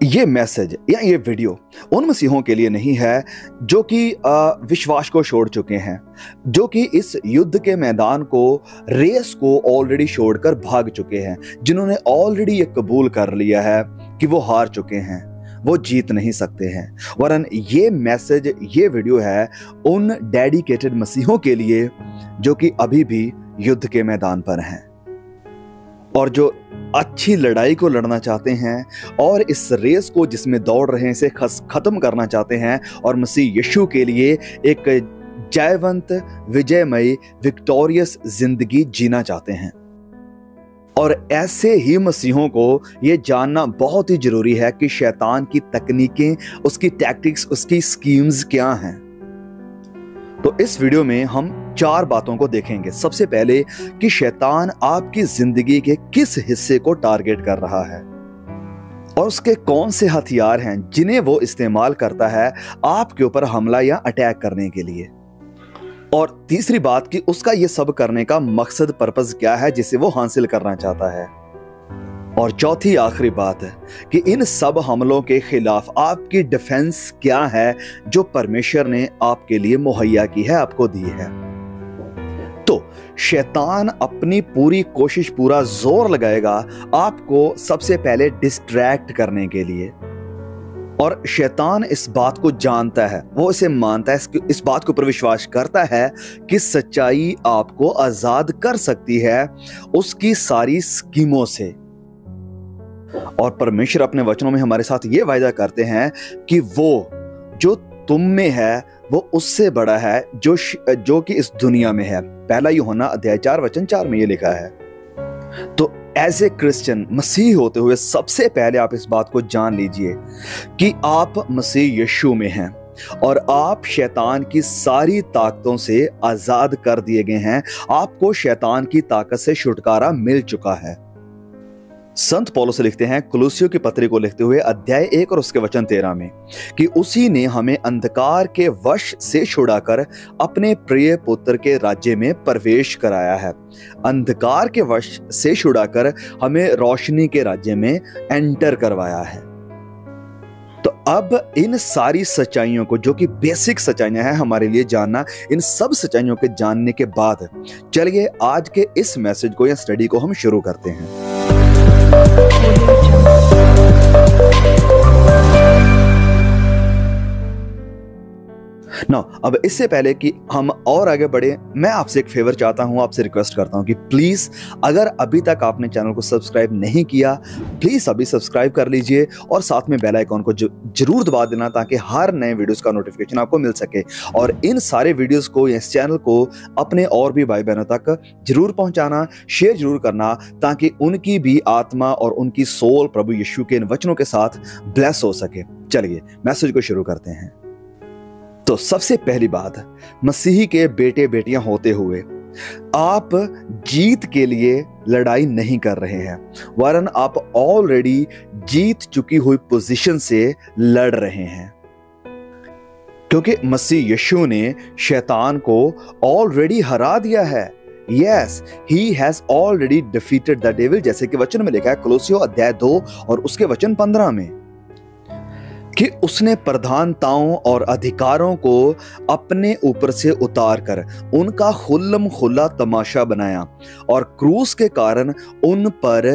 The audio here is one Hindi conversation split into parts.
ये मैसेज या ये वीडियो उन मसीहों के लिए नहीं है जो कि विश्वास को छोड़ चुके हैं, जो कि इस युद्ध के मैदान को, रेस को ऑलरेडी छोड़कर भाग चुके हैं, जिन्होंने ऑलरेडी ये कबूल कर लिया है कि वो हार चुके हैं, वो जीत नहीं सकते हैं। वरन ये मैसेज, ये वीडियो है उन डेडिकेटेड मसीहों के लिए जो कि अभी भी युद्ध के मैदान पर हैं और जो अच्छी लड़ाई को लड़ना चाहते हैं और इस रेस को जिसमें दौड़ रहे हैं इसे खत्म करना चाहते हैं और मसीह यीशु के लिए एक जयवंत, विजयमयी, विक्टोरियस जिंदगी जीना चाहते हैं। और ऐसे ही मसीहों को ये जानना बहुत ही जरूरी है कि शैतान की तकनीकें, उसकी टैक्टिक्स, उसकी स्कीम्स क्या हैं। तो इस वीडियो में हम 4 बातों को देखेंगे। सबसे पहले कि शैतान आपकी जिंदगी के किस हिस्से को टारगेट कर रहा है और उसके कौन से हथियार हैं जिन्हें वो इस्तेमाल करता है आपके ऊपर हमला या अटैक करने के लिए। और तीसरी बात कि उसका ये सब करने का मकसद, पर्पस क्या है जिसे वो हासिल करना चाहता है। और चौथी आखिरी बात है कि इन सब हमलों के खिलाफ आपकी डिफेंस क्या है जो परमेश्वर ने आपके लिए मुहैया की है, आपको दी है। तो शैतान अपनी पूरी कोशिश, पूरा जोर लगाएगा आपको सबसे पहले डिस्ट्रैक्ट करने के लिए। और शैतान इस बात को जानता है, वो इसे मानता है, इस बात के ऊपर विश्वास करता है कि सच्चाई आपको आजाद कर सकती है उसकी सारी स्कीमों से। और परमेश्वर अपने वचनों में हमारे साथ ये वायदा करते हैं कि वो जो तुम में है वो उससे बड़ा है जो कि इस दुनिया में है। पहला यूहन्ना अध्याय 4 वचन 4 में ये लिखा है। तो एज ए क्रिश्चियन, मसीह होते हुए सबसे पहले आप इस बात को जान लीजिए कि आप मसीह यीशु में हैं और आप शैतान की सारी ताकतों से आजाद कर दिए गए हैं। आपको शैतान की ताकत से छुटकारा मिल चुका है। संत पौलुस लिखते हैं कुलुस्सियों की पत्री को लिखते हुए अध्याय 1 और उसके वचन 13 में कि उसी ने हमें अंधकार के वश से छुड़ाकर अपने प्रिय पुत्र के राज्य में प्रवेश कराया है। अंधकार के वश से छुड़ाकर हमें रोशनी के राज्य में एंटर करवाया है। तो अब इन सारी सच्चाइयों को, जो कि बेसिक सच्चाइयां हैं हमारे लिए जानना, इन सब सच्चाइयों के जानने के बाद चलिए आज के इस मैसेज को या स्टडी को हम शुरू करते हैं। अब इससे पहले कि हम और आगे बढ़े, मैं आपसे एक फेवर चाहता हूं, आपसे रिक्वेस्ट करता हूं कि प्लीज अगर अभी तक आपने चैनल को सब्सक्राइब नहीं किया, प्लीज अभी सब्सक्राइब कर लीजिए और साथ में बेल आइकॉन को जरूर दबा देना ताकि हर नए वीडियोस का नोटिफिकेशन आपको मिल सके। और इन सारे वीडियोस को, इस चैनल को अपने और भी भाई बहनों तक जरूर पहुंचाना, शेयर जरूर करना ताकि उनकी भी आत्मा और उनकी सोल प्रभु यीशु के इन वचनों के साथ ब्लेस हो सके। चलिए मैसेज को शुरू करते हैं। तो सबसे पहली बात, मसीही के बेटे बेटियां होते हुए आप जीत के लिए लड़ाई नहीं कर रहे हैं, वरन आप ऑलरेडी जीत चुकी हुई पोजीशन से लड़ रहे हैं, क्योंकि मसीह यीशु ने शैतान को ऑलरेडी हरा दिया है। Yes, he has already defeated the devil, जैसे कि वचन में लिखा है कुलुस्सियों अध्याय 2 और उसके वचन 15 में कि उसने प्रधानताओं और अधिकारों को अपने ऊपर से उतार कर उनका खुल्लम खुल्ला तमाशा बनाया और क्रूस के कारण उन पर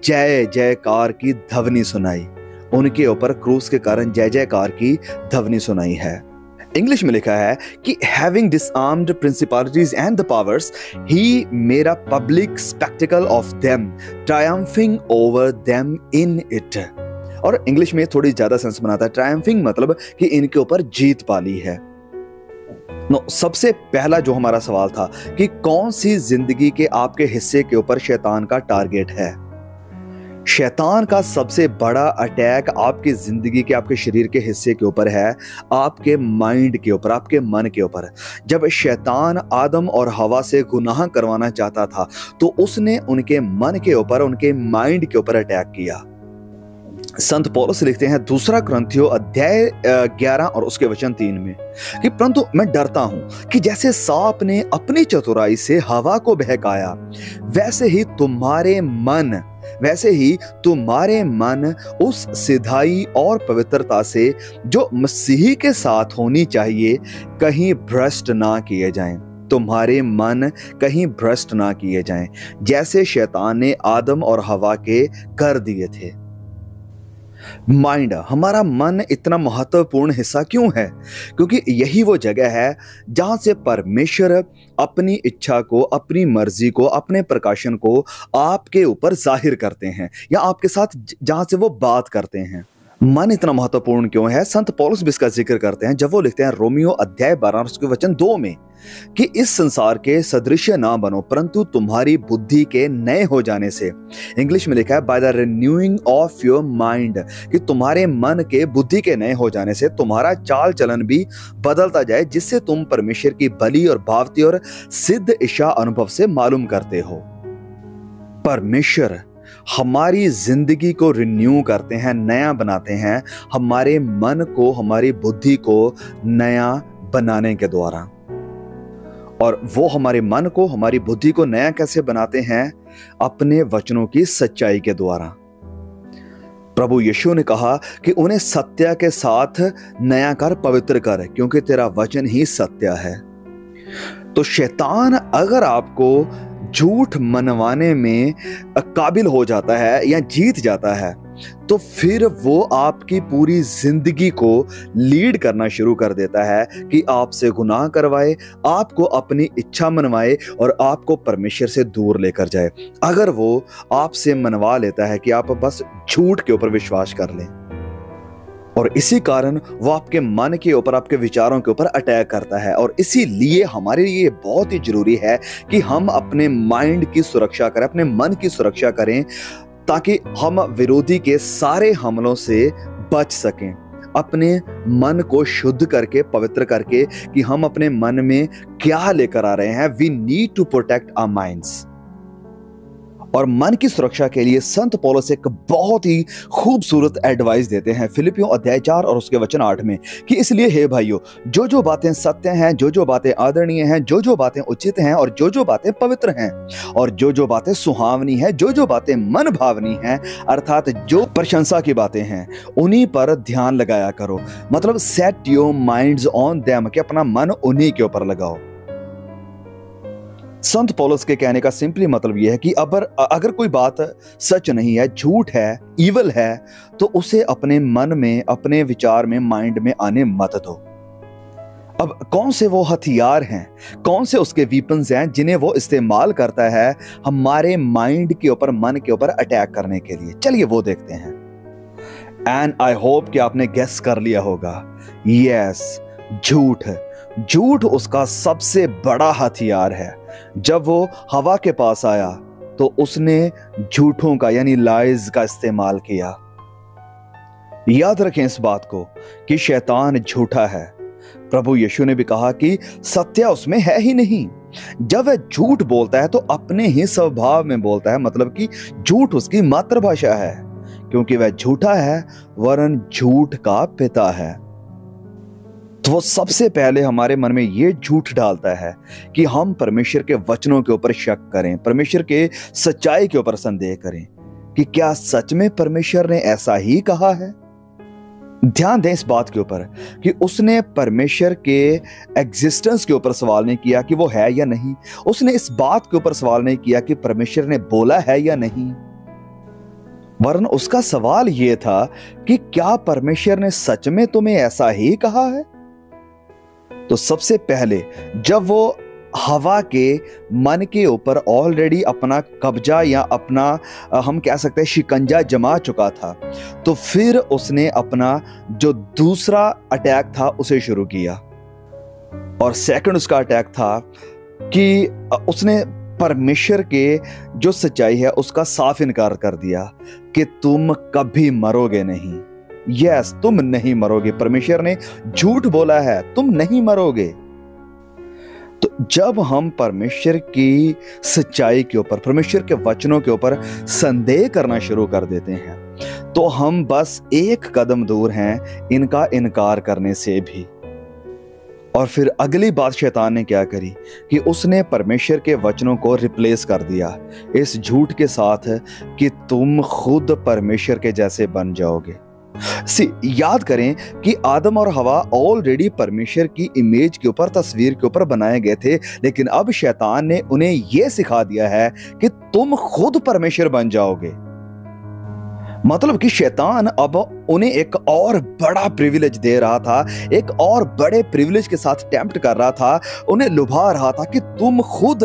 जय जयकार की ध्वनि सुनाई। उनके ऊपर क्रूस के कारण जय जयकार की ध्वनि सुनाई है। इंग्लिश में लिखा है कि having disarmed principalities and the powers he made a public spectacle of them triumphing over them in it. और इंग्लिश में थोड़ी ज्यादा सेंस बनाता है। ट्रायम्फिंग मतलब कि इनके ऊपर जीत पाली है। सबसे पहला जो हमारा सवाल था कि कौन सी जिंदगी के आपके हिस्से के ऊपर शैतान का टारगेट है। शैतान का सबसे बड़ा अटैक आपकी जिंदगी के, आपके शरीर के हिस्से के ऊपर है, आपके माइंड के ऊपर, आपके मन के ऊपर। जब शैतान आदम और हवा से गुनाह करवाना चाहता था तो उसने उनके मन के ऊपर, उनके माइंड के ऊपर अटैक किया। संत पौलुस लिखते हैं दूसरा कुरिन्थियों अध्याय 11 और उसके वचन 3 में कि परंतु मैं डरता हूं कि जैसे सांप ने अपनी चतुराई से हवा को बहकाया, वैसे ही तुम्हारे मन वैसे ही तुम्हारे मन उस सिधाई और पवित्रता से जो मसीह के साथ होनी चाहिए कहीं भ्रष्ट ना किए जाएं। तुम्हारे मन कहीं भ्रष्ट ना किए जाएं, जैसे शैतान ने आदम और हवा के कर दिए थे। माइंड, हमारा मन इतना महत्वपूर्ण हिस्सा क्यों है? क्योंकि यही वो जगह है जहां से परमेश्वर अपनी इच्छा को, अपनी मर्जी को, अपने प्रकाशन को आपके ऊपर जाहिर करते हैं, या आपके साथ जहां से वो बात करते हैं। मन इतना महत्वपूर्ण क्यों है? संत पौलुस भी इसका जिक्र करते हैं जब वो लिखते हैं रोमियो अध्याय 12 उसके वचन 2 में कि इस संसार के सदृश्य ना बनो, परंतु तुम्हारी बुद्धि के नए हो जाने से, इंग्लिश में लिखा है by the renewing of your mind, कि तुम्हारे मन के, बुद्धि के नए हो जाने से तुम्हारा चाल चलन भी बदलता जाए, जिससे तुम परमेश्वर की भली और भावती और सिद्ध इच्छा अनुभव से मालूम करते हो। परमेश्वर हमारी जिंदगी को रिन्यू करते हैं, नया बनाते हैं, हमारे मन को, हमारी बुद्धि को नया बनाने के द्वारा। और वो हमारे मन को, हमारी बुद्धि को नया कैसे बनाते हैं? अपने वचनों की सच्चाई के द्वारा। प्रभु यीशु ने कहा कि उन्हें सत्य के साथ नया कर, पवित्र कर, क्योंकि तेरा वचन ही सत्य है। तो शैतान अगर आपको झूठ मनवाने में काबिल हो जाता है या जीत जाता है, तो फिर वो आपकी पूरी जिंदगी को लीड करना शुरू कर देता है कि आपसे गुनाह करवाए, आपको अपनी इच्छा मनवाए और आपको परमेश्वर से दूर लेकर जाए। अगर वो आपसे मनवा लेता है कि आप बस झूठ के ऊपर विश्वास कर लें, और इसी कारण वो आपके मन के ऊपर, आपके विचारों के ऊपर अटैक करता है। और इसीलिए हमारे लिए बहुत ही जरूरी है कि हम अपने माइंड की सुरक्षा करें, अपने मन की सुरक्षा करें, ताकि हम विरोधी के सारे हमलों से बच सकें। अपने मन को शुद्ध करके, पवित्र करके, कि हम अपने मन में क्या लेकर आ रहे हैं। We need to protect our minds. और मन की सुरक्षा के लिए संत पौलुस एक बहुत ही खूबसूरत एडवाइस देते हैं फिलिपियों अध्याय 4 और उसके वचन 8 में, कि इसलिए हे भाइयों, जो जो बातें सत्य हैं, जो जो बातें आदरणीय हैं, जो जो बातें उचित हैं, और जो जो बातें पवित्र हैं, और जो जो बातें सुहावनी हैं, जो जो बातें मन भावनी हैं, अर्थात जो प्रशंसा की बातें हैं, उन्हीं पर ध्यान लगाया करो। मतलब set your minds on them, कि अपना मन उन्हीं के ऊपर लगाओ। संत पौलुस के कहने का सिंपली मतलब यह है कि अगर कोई बात सच नहीं है, झूठ है, ईवल है, तो उसे अपने मन में, अपने विचार में, माइंड में आने मत दो। अब कौन से वो हथियार हैं, कौन से उसके वीपन्स हैं जिन्हें वो इस्तेमाल करता है हमारे माइंड के ऊपर, मन के ऊपर अटैक करने के लिए? चलिए वो देखते हैं। एंड आई होप कि आपने गेस कर लिया होगा, यस, झूठ। झूठ उसका सबसे बड़ा हथियार है। जब वो हवा के पास आया तो उसने झूठों का, यानी लाइज का इस्तेमाल किया। याद रखें इस बात को कि शैतान झूठा है। प्रभु यीशु ने भी कहा कि सत्य उसमें है ही नहीं। जब वह झूठ बोलता है तो अपने ही स्वभाव में बोलता है, मतलब कि झूठ उसकी मातृभाषा है, क्योंकि वह झूठा है, वरन झूठ का पिता है। तो वो सबसे पहले हमारे मन में ये झूठ डालता है कि हम परमेश्वर के वचनों के ऊपर शक करें, परमेश्वर के सच्चाई के ऊपर संदेह करें कि क्या सच में परमेश्वर ने ऐसा ही कहा है। ध्यान दें इस बात के ऊपर कि उसने परमेश्वर के एग्जिस्टेंस के ऊपर सवाल नहीं किया कि वो है या नहीं। उसने इस बात के ऊपर सवाल नहीं किया कि परमेश्वर ने बोला है या नहीं, वरन उसका सवाल यह था कि क्या परमेश्वर ने सच में तुम्हें ऐसा ही कहा है। तो सबसे पहले जब वो हवा के मन के ऊपर ऑलरेडी अपना कब्जा या अपना हम कह सकते हैं शिकंजा जमा चुका था, तो फिर उसने अपना जो दूसरा अटैक था उसे शुरू किया। और सेकंड उसका अटैक था कि उसने परमेश्वर के जो सच्चाई है उसका साफ इनकार कर दिया कि तुम कभी मरोगे नहीं। यस, तुम नहीं मरोगे। परमेश्वर ने झूठ बोला है, तुम नहीं मरोगे। तो जब हम परमेश्वर की सच्चाई के ऊपर, परमेश्वर के वचनों के ऊपर संदेह करना शुरू कर देते हैं, तो हम बस एक कदम दूर हैं इनका इनकार करने से भी। और फिर अगली बात शैतान ने क्या करी कि उसने परमेश्वर के वचनों को रिप्लेस कर दिया इस झूठ के साथ कि तुम खुद परमेश्वर के जैसे बन जाओगे। याद करें कि आदम और हवा ऑलरेडी परमेश्वर की इमेज के ऊपर, तस्वीर के ऊपर बनाए गए थे, लेकिन अब शैतान ने उन्हें यह सिखा दिया है कि तुम खुद परमेश्वर बन जाओगे। मतलब कि शैतान अब उन्हें एक और बड़ा प्रिविलेज दे रहा था, एक और बड़े प्रिविलेज के साथ टेम्प्ट कर रहा था, उन्हें लुभा रहा था कि तुम खुद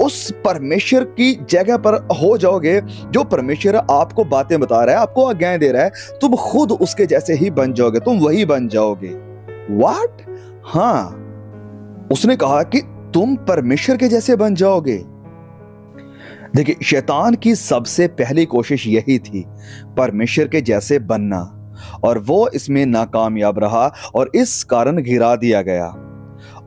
उस परमेश्वर की जगह पर हो जाओगे। जो परमेश्वर आपको बातें बता रहा है, आपको आज्ञाएं दे रहा है, तुम खुद उसके जैसे ही बन जाओगे, तुम वही बन जाओगे। व्हाट? हाँ, उसने कहा कि तुम परमेश्वर के जैसे बन जाओगे। देखिए, शैतान की सबसे पहली कोशिश यही थी, परमेश्वर के जैसे बनना, और वो इसमें नाकामयाब रहा और इस कारण गिरा दिया गया।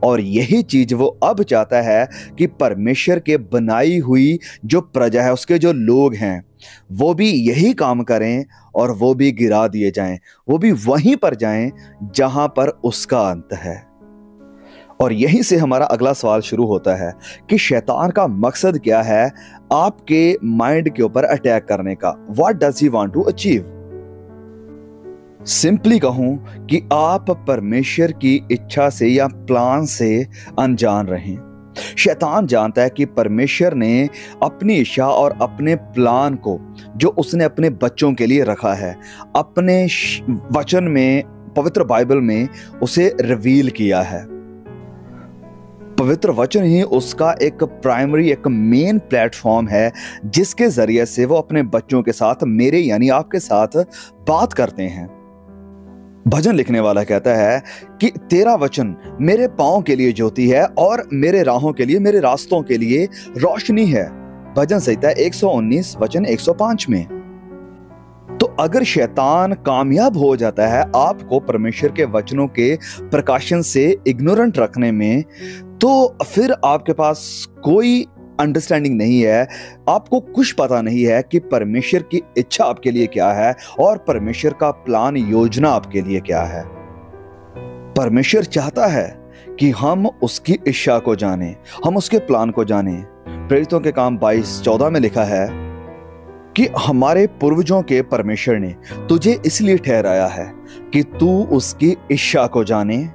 और यही चीज वो अब चाहता है कि परमेश्वर के बनाई हुई जो प्रजा है, उसके जो लोग हैं, वो भी यही काम करें और वो भी गिरा दिए जाएं, वो भी वहीं पर जाएं जहां पर उसका अंत है। और यहीं से हमारा अगला सवाल शुरू होता है कि शैतान का मकसद क्या है आपके माइंड के ऊपर अटैक करने का। What does he want to achieve? Simply कहूं कि आप परमेश्वर की इच्छा से या प्लान से अनजान रहें। शैतान जानता है कि परमेश्वर ने अपनी इच्छा और अपने प्लान को, जो उसने अपने बच्चों के लिए रखा है, अपने वचन में, पवित्र बाइबल में उसे रिवील किया है। पवित्र वचन ही उसका एक प्राइमरी, एक मेन प्लेटफॉर्म है जिसके जरिए से वो अपने बच्चों के साथ, मेरे यानी आपके साथ बात करते हैं। भजन लिखने वाला कहता है कि तेरा वचन मेरे पांव के लिए ज्योति है और मेरे राहों के लिए, मेरे रास्तों के लिए रोशनी है। भजन संहिता 119 वचन 105 में। तो अगर शैतान कामयाब हो जाता है आपको परमेश्वर के वचनों के प्रकाशन से इग्नोरेंट रखने में, तो फिर आपके पास कोई अंडरस्टैंडिंग नहीं है, आपको कुछ पता नहीं है कि परमेश्वर की इच्छा आपके लिए क्या है और परमेश्वर का प्लान, योजना आपके लिए क्या है। परमेश्वर चाहता है कि हम उसकी इच्छा को जानें, हम उसके प्लान को जानें। प्रेरितों के काम 22:14 में लिखा है कि हमारे पूर्वजों के परमेश्वर ने तुझे इसलिए ठहराया है कि तू उसकी इच्छा को जाने,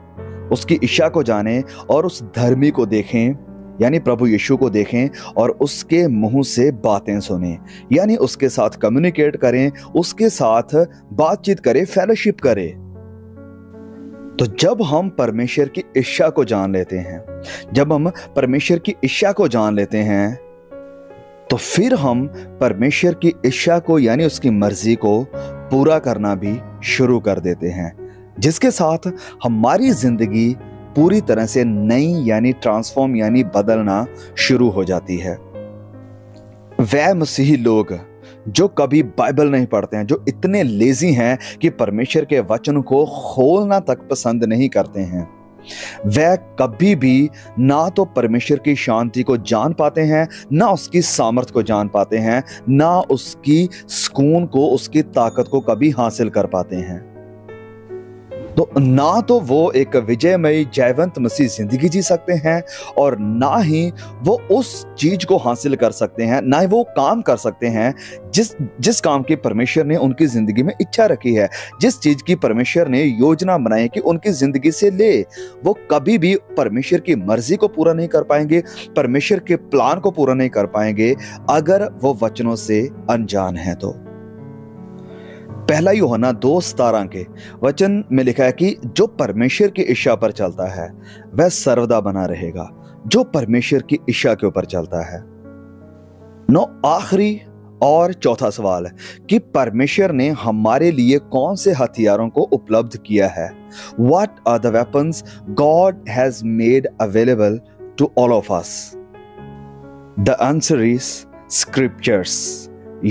उसकी इच्छा को जाने और उस धर्मी को देखें, यानी प्रभु यीशु को देखें और उसके मुंह से बातें सुनें, यानी उसके साथ कम्युनिकेट करें, उसके साथ बातचीत करें, फेलोशिप करें। तो जब हम परमेश्वर की इच्छा को जान लेते हैं, जब हम परमेश्वर की इच्छा को जान लेते हैं, तो फिर हम परमेश्वर की इच्छा को, यानी उसकी मर्जी को पूरा करना भी शुरू कर देते हैं, जिसके साथ हमारी जिंदगी पूरी तरह से नई, यानी ट्रांसफॉर्म, यानी बदलना शुरू हो जाती है। वह मसीही लोग जो कभी बाइबल नहीं पढ़ते हैं, जो इतने लेजी हैं कि परमेश्वर के वचन को खोलना तक पसंद नहीं करते हैं, वह कभी भी ना तो परमेश्वर की शांति को जान पाते हैं, ना उसकी सामर्थ को जान पाते हैं, ना उसकी सुकून को, उसकी ताकत को कभी हासिल कर पाते हैं। तो ना तो वो एक विजयमयी, जयवंत मसीह जिंदगी जी सकते हैं, और ना ही वो उस चीज को हासिल कर सकते हैं, ना ही वो काम कर सकते हैं जिस काम की परमेश्वर ने उनकी जिंदगी में इच्छा रखी है, जिस चीज की परमेश्वर ने योजना बनाई कि उनकी जिंदगी से ले। वो कभी भी परमेश्वर की मर्जी को पूरा नहीं कर पाएंगे, परमेश्वर के प्लान को पूरा नहीं कर पाएंगे अगर वो वचनों से अनजान है। तो पहला यूहन्ना 2:17 के वचन में लिखा है कि जो परमेश्वर की इच्छा पर चलता है वह सर्वदा बना रहेगा, जो परमेश्वर की इच्छा के ऊपर चलता है। आखिरी और चौथा सवाल है कि परमेश्वर ने हमारे लिए कौन से हथियारों को उपलब्ध किया है। What are the weapons God has made available to all of us? The answer is scriptures.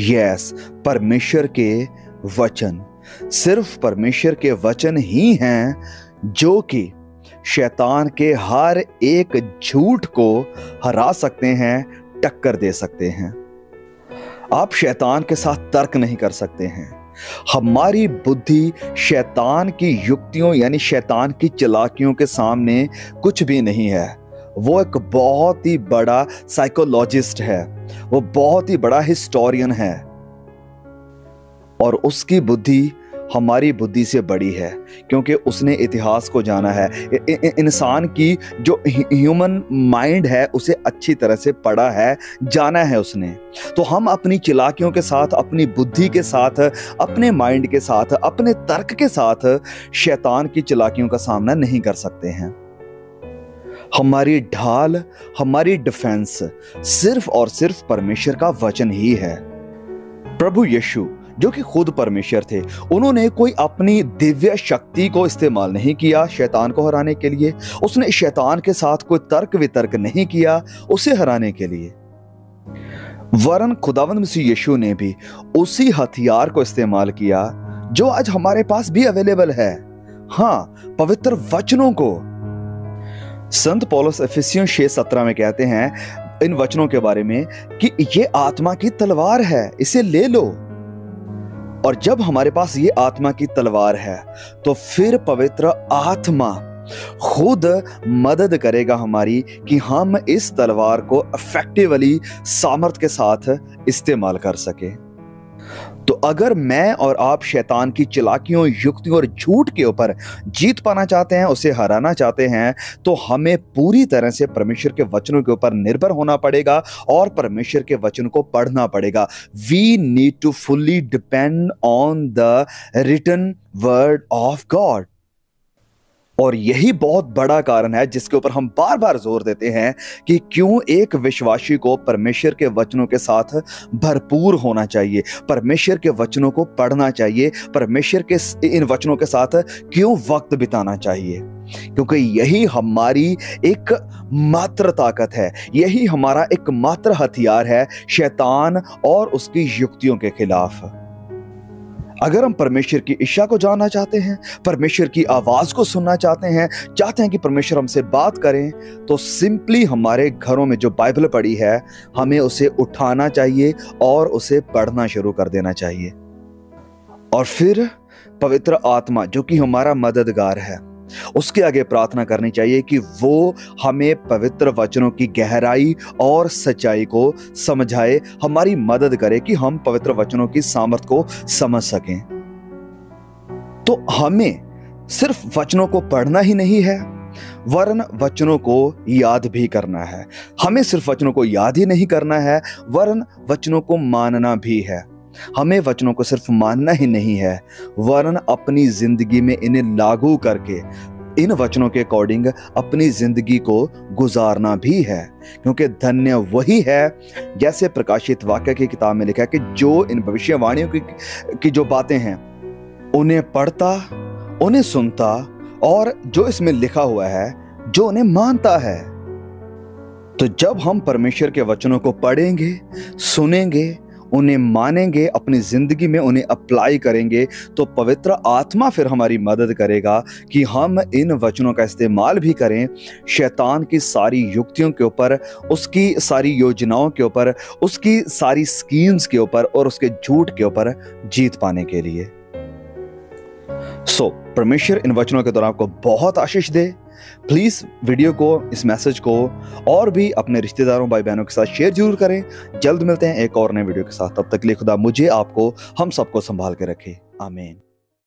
Yes, परमेश्वर के वचन, सिर्फ परमेश्वर के वचन ही हैं जो कि शैतान के हर एक झूठ को हरा सकते हैं, टक्कर दे सकते हैं। आप शैतान के साथ तर्क नहीं कर सकते हैं, हमारी बुद्धि शैतान की युक्तियों यानी शैतान की चालाकियों के सामने कुछ भी नहीं है। वो एक बहुत ही बड़ा साइकोलॉजिस्ट है, वो बहुत ही बड़ा हिस्टोरियन है और उसकी बुद्धि हमारी बुद्धि से बड़ी है, क्योंकि उसने इतिहास को जाना है। इंसान की जो ह्यूमन माइंड है उसे अच्छी तरह से पढ़ा है, जाना है उसने। तो हम अपनी चालाकियों के साथ, अपनी बुद्धि के साथ, अपने माइंड के साथ, अपने तर्क के साथ शैतान की चालाकियों का सामना नहीं कर सकते हैं। हमारी ढाल, हमारी डिफेंस सिर्फ और सिर्फ परमेश्वर का वचन ही है। प्रभु यीशु जो कि खुद परमेश्वर थे, उन्होंने कोई अपनी दिव्य शक्ति को इस्तेमाल नहीं किया शैतान को हराने के लिए। उसने शैतान के साथ कोई तर्क वितर्क नहीं किया उसे हराने के लिए, वरन खुदावंद मसीह यीशु ने भी उसी हथियार को इस्तेमाल किया जो आज हमारे पास भी अवेलेबल है। हाँ, पवित्र वचनों को। संत पौलुस इफिसियों 6:17 में कहते हैं इन वचनों के बारे में कि ये आत्मा की तलवार है, इसे ले लो। और जब हमारे पास ये आत्मा की तलवार है तो फिर पवित्र आत्मा खुद मदद करेगा हमारी कि हम इस तलवार को इफेक्टिवली सामर्थ के साथ इस्तेमाल कर सके। तो अगर मैं और आप शैतान की चालाकियों, युक्तियों और झूठ के ऊपर जीत पाना चाहते हैं, उसे हराना चाहते हैं, तो हमें पूरी तरह से परमेश्वर के वचनों के ऊपर निर्भर होना पड़ेगा और परमेश्वर के वचन को पढ़ना पड़ेगा। We need to fully depend on the written word of God. और यही बहुत बड़ा कारण है जिसके ऊपर हम बार बार जोर देते हैं कि क्यों एक विश्वासी को परमेश्वर के वचनों के साथ भरपूर होना चाहिए, परमेश्वर के वचनों को पढ़ना चाहिए, परमेश्वर के इन वचनों के साथ क्यों वक्त बिताना चाहिए, क्योंकि यही हमारी एक मात्र ताकत है, यही हमारा एक मात्र हथियार है शैतान और उसकी युक्तियों के खिलाफ। अगर हम परमेश्वर की इच्छा को जानना चाहते हैं, परमेश्वर की आवाज को सुनना चाहते हैं कि परमेश्वर हमसे बात करें, तो सिंपली हमारे घरों में जो बाइबल पड़ी है हमें उसे उठाना चाहिए और उसे पढ़ना शुरू कर देना चाहिए। और फिर पवित्र आत्मा जो कि हमारा मददगार है, उसके आगे प्रार्थना करनी चाहिए कि वो हमें पवित्र वचनों की गहराई और सच्चाई को समझाए, हमारी मदद करे कि हम पवित्र वचनों की सामर्थ्य को समझ सकें। तो हमें सिर्फ वचनों को पढ़ना ही नहीं है, वरन वचनों को याद भी करना है। हमें सिर्फ वचनों को याद ही नहीं करना है, वरन वचनों को मानना भी है। हमें वचनों को सिर्फ मानना ही नहीं है, वरन अपनी जिंदगी में इन्हें लागू करके इन वचनों के अकॉर्डिंग अपनी जिंदगी को गुजारना भी है। क्योंकि धन्य वही है, जैसे प्रकाशित वाक्य की किताब में लिखा है, कि जो इन भविष्यवाणियों की जो बातें हैं उन्हें पढ़ता, उन्हें सुनता और जो इसमें लिखा हुआ है जो उन्हें मानता है। तो जब हम परमेश्वर के वचनों को पढ़ेंगे, सुनेंगे, उन्हें मानेंगे, अपनी जिंदगी में उन्हें अप्लाई करेंगे, तो पवित्र आत्मा फिर हमारी मदद करेगा कि हम इन वचनों का इस्तेमाल भी करें शैतान की सारी युक्तियों के ऊपर, उसकी सारी योजनाओं के ऊपर, उसकी सारी स्कीम्स के ऊपर और उसके झूठ के ऊपर जीत पाने के लिए। परमेश्वर इन वचनों के द्वारा आपको बहुत आशीष दे। प्लीज वीडियो को, इस मैसेज को और भी अपने रिश्तेदारों, भाई बहनों के साथ शेयर जरूर करें। जल्द मिलते हैं एक और नए वीडियो के साथ। तब तक के लिए खुदा मुझे, आपको, हम सबको संभाल के रखे। आमीन।